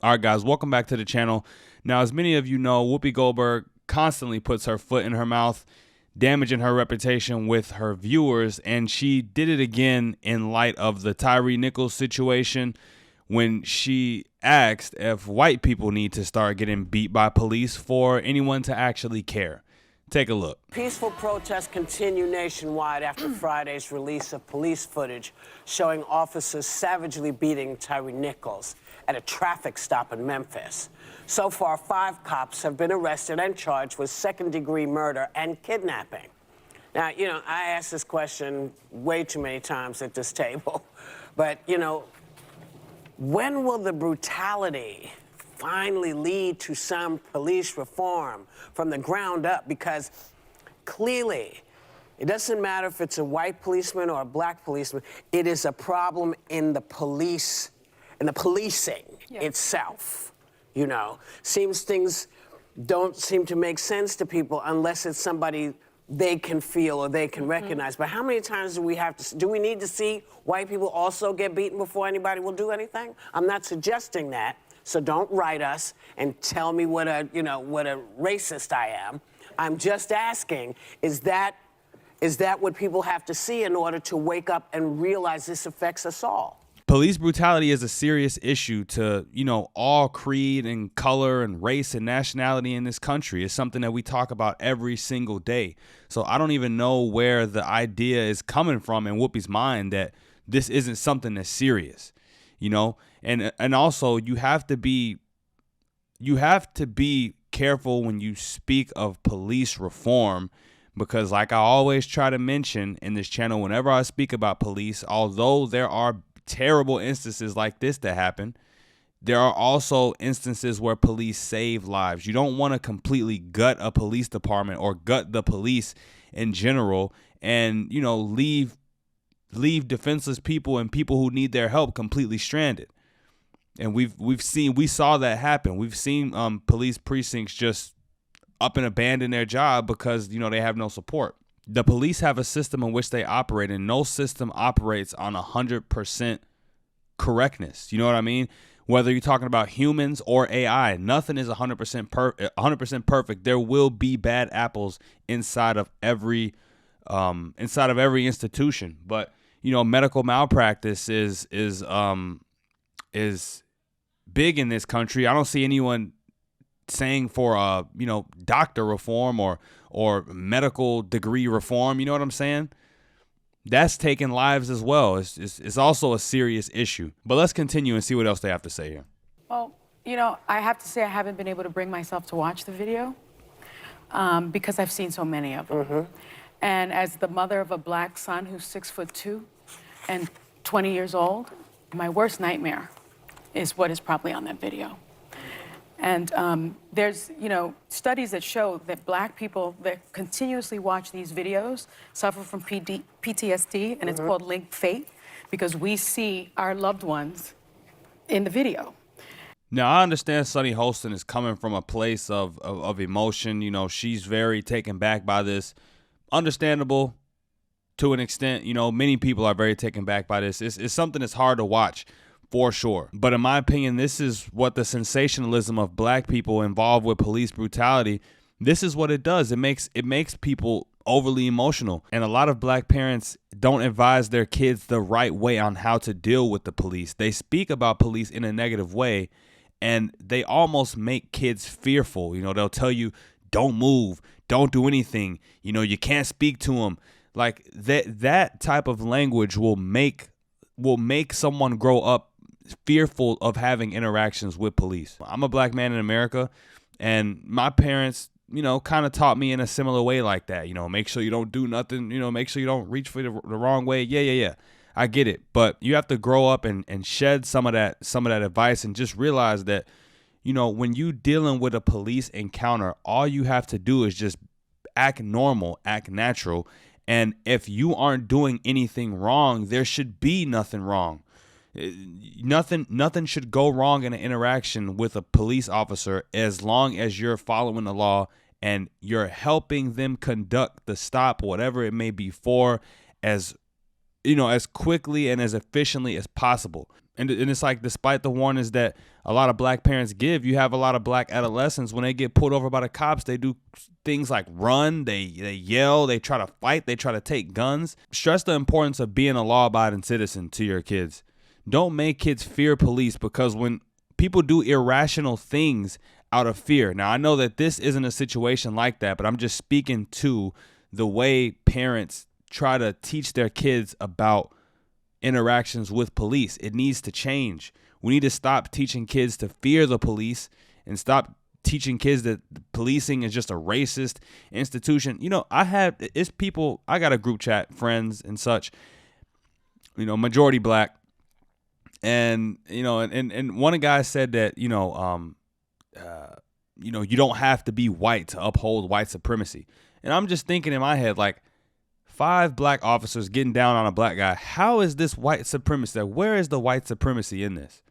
All right, guys, welcome back to the channel. Now, as many of you know, Whoopi Goldberg constantly puts her foot in her mouth, damaging her reputation with her viewers, and she did it again in light of the Tyre Nichols situation when she asked if white people need to start getting beat by police for anyone to actually care. Take a look. Peaceful protests continue nationwide after Friday's release of police footage showing officers savagely beating Tyre Nichols at a traffic stop in Memphis. So far, 5 cops have been arrested and charged with second-degree murder and kidnapping. Now, I asked this question way too many times at this table, but, when will the brutality finally lead to some police reform from the ground up? Because clearly, it doesn't matter if it's a white policeman or a black policeman, it is a problem in the police, in the policing itself. Seems things don't seem to make sense to people unless it's somebody they can feel or they can recognize. But how many times do we need to see white people also get beaten before anybody will do anything? I'm not suggesting that. So don't write us and tell me what a racist I am. I'm just asking, is that what people have to see in order to wake up and realize this affects us all? Police brutality is a serious issue to, all creed and color and race and nationality in this country. It's something that we talk about every single day. So I don't even know where the idea is coming from in Whoopi's mind that this isn't something that's serious. And also you have to be careful when you speak of police reform, because like I always try to mention in this channel, whenever I speak about police, although there are terrible instances like this that happen, there are also instances where police save lives. You don't want to completely gut a police department or gut the police in general and, leave defenseless people and people who need their help completely stranded. And we saw that happen. We've seen police precincts just up and abandon their job because, they have no support. The police have a system in which they operate, and no system operates on 100% correctness. You know what I mean? Whether you're talking about humans or AI, nothing is 100% perfect. There will be bad apples inside of every institution. But medical malpractice is big in this country. I don't see anyone saying for doctor reform or medical degree reform. You know what I'm saying? That's taking lives as well. It's also a serious issue. But let's continue and see what else they have to say here. Well, I have to say I haven't been able to bring myself to watch the video because I've seen so many of them. And as the mother of a black son who's 6'2" and 20 years old, my worst nightmare is what is probably on that video. And there's, studies that show that black people that continuously watch these videos suffer from PTSD, and it's called linked fate, because we see our loved ones in the video. Now, I understand Sunny Holston is coming from a place of emotion. She's very taken back by this. Understandable to an extent. Many people are very taken back by this. It's something that's hard to watch, for sure. But in my opinion, this is what the sensationalism of black people involved with police brutality, this is what it does. It makes people overly emotional. And a lot of black parents don't advise their kids the right way on how to deal with the police. They speak about police in a negative way, and they almost make kids fearful. They'll tell you, don't move, don't do anything. You can't speak to them. Like that type of language will make someone grow up fearful of having interactions with police. I'm a black man in America, and my parents, kind of taught me in a similar way like that. Make sure you don't do nothing, make sure you don't reach for the wrong way. Yeah. I get it. But you have to grow up and shed some of that advice and just realize that, when you dealing with a police encounter, all you have to do is just act normal, act natural. And if you aren't doing anything wrong, there should be nothing wrong. Nothing should go wrong in an interaction with a police officer as long as you're following the law and you're helping them conduct the stop, whatever it may be, for as quickly and as efficiently as possible. And it's like, despite the warnings that a lot of black parents give. You have a lot of black adolescents, when they get pulled over by the cops, they do things like run, they yell, they try to fight, they try to take guns. Stress the importance of being a law-abiding citizen to your kids. Don't make kids fear police, because when people do irrational things out of fear. Now, I know that this isn't a situation like that, but I'm just speaking to the way parents try to teach their kids about interactions with police. It needs to change. We need to stop teaching kids to fear the police and stop teaching kids that policing is just a racist institution. You know, I got a group chat, friends and such, you know, majority black. And, you know, and one guy said that, you know, you don't have to be white to uphold white supremacy. And I'm just thinking in my head, like, 5 black officers getting down on a black guy. How is this white supremacy? Where is the white supremacy in this?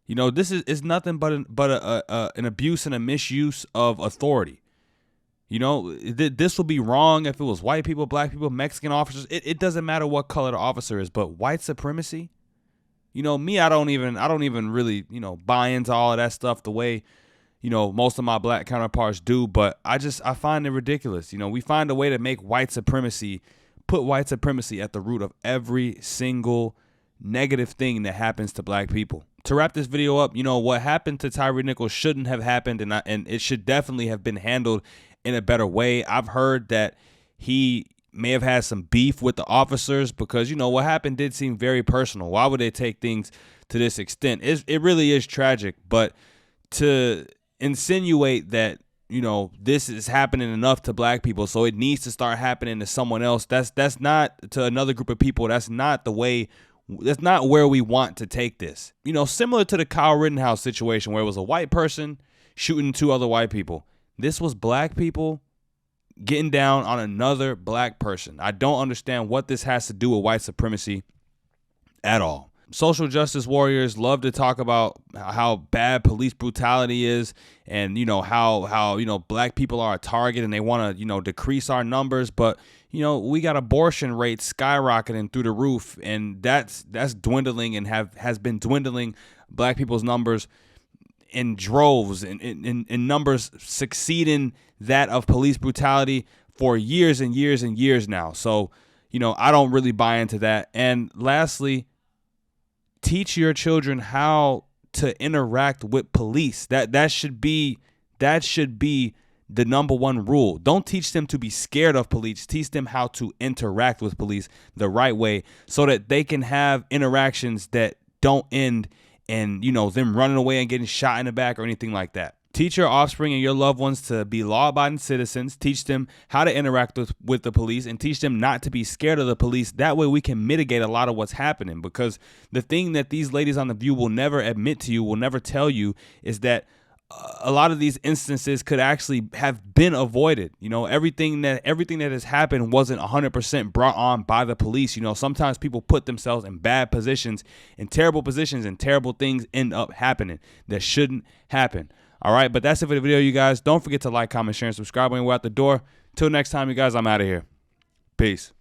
You know, this is nothing but an abuse and a misuse of authority. You know, this would be wrong if it was white people, black people, Mexican officers. It doesn't matter what color the officer is, but white supremacy. You know, me, I don't even really, you know, buy into all of that stuff the way, you know, most of my black counterparts do. But I find it ridiculous. You know, we find a way to make put white supremacy at the root of every single negative thing that happens to black people. To wrap this video up, you know, what happened to Tyre Nichols shouldn't have happened, and it should definitely have been handled in a better way. I've heard that he may have had some beef with the officers because, you know, what happened did seem very personal. Why would they take things to this extent? It really is tragic, but to insinuate that, you know, this is happening enough to black people, so it needs to start happening to someone else, that's not to another group of people. That's not where we want to take this. You know, similar to the Kyle Rittenhouse situation where it was a white person shooting 2 other white people. This was black people getting down on another black person. I don't understand what this has to do with white supremacy at all. Social justice warriors love to talk about how bad police brutality is, and, you know, how you know, black people are a target and they want to, you know, decrease our numbers. But, you know, we got abortion rates skyrocketing through the roof, and that's dwindling and has been dwindling black people's numbers in droves, in numbers succeeding that of police brutality for years and years and years now. So, you know, I don't really buy into that. And lastly, teach your children how to interact with police. That should be the number one rule. Don't teach them to be scared of police. Teach them how to interact with police the right way so that they can have interactions that don't end in, you know, them running away and getting shot in the back or anything like that. Teach your offspring and your loved ones to be law-abiding citizens. Teach them how to interact with the police, and teach them not to be scared of the police. That way we can mitigate a lot of what's happening, because the thing that these ladies on The View will never admit to you, will never tell you, is that a lot of these instances could actually have been avoided. You know, everything that has happened wasn't 100% brought on by the police. You know, sometimes people put themselves in bad positions, in terrible positions, and terrible things end up happening that shouldn't happen. All right, but that's it for the video, you guys. Don't forget to like, comment, share, and subscribe when we're out the door. Till next time, you guys, I'm out of here. Peace.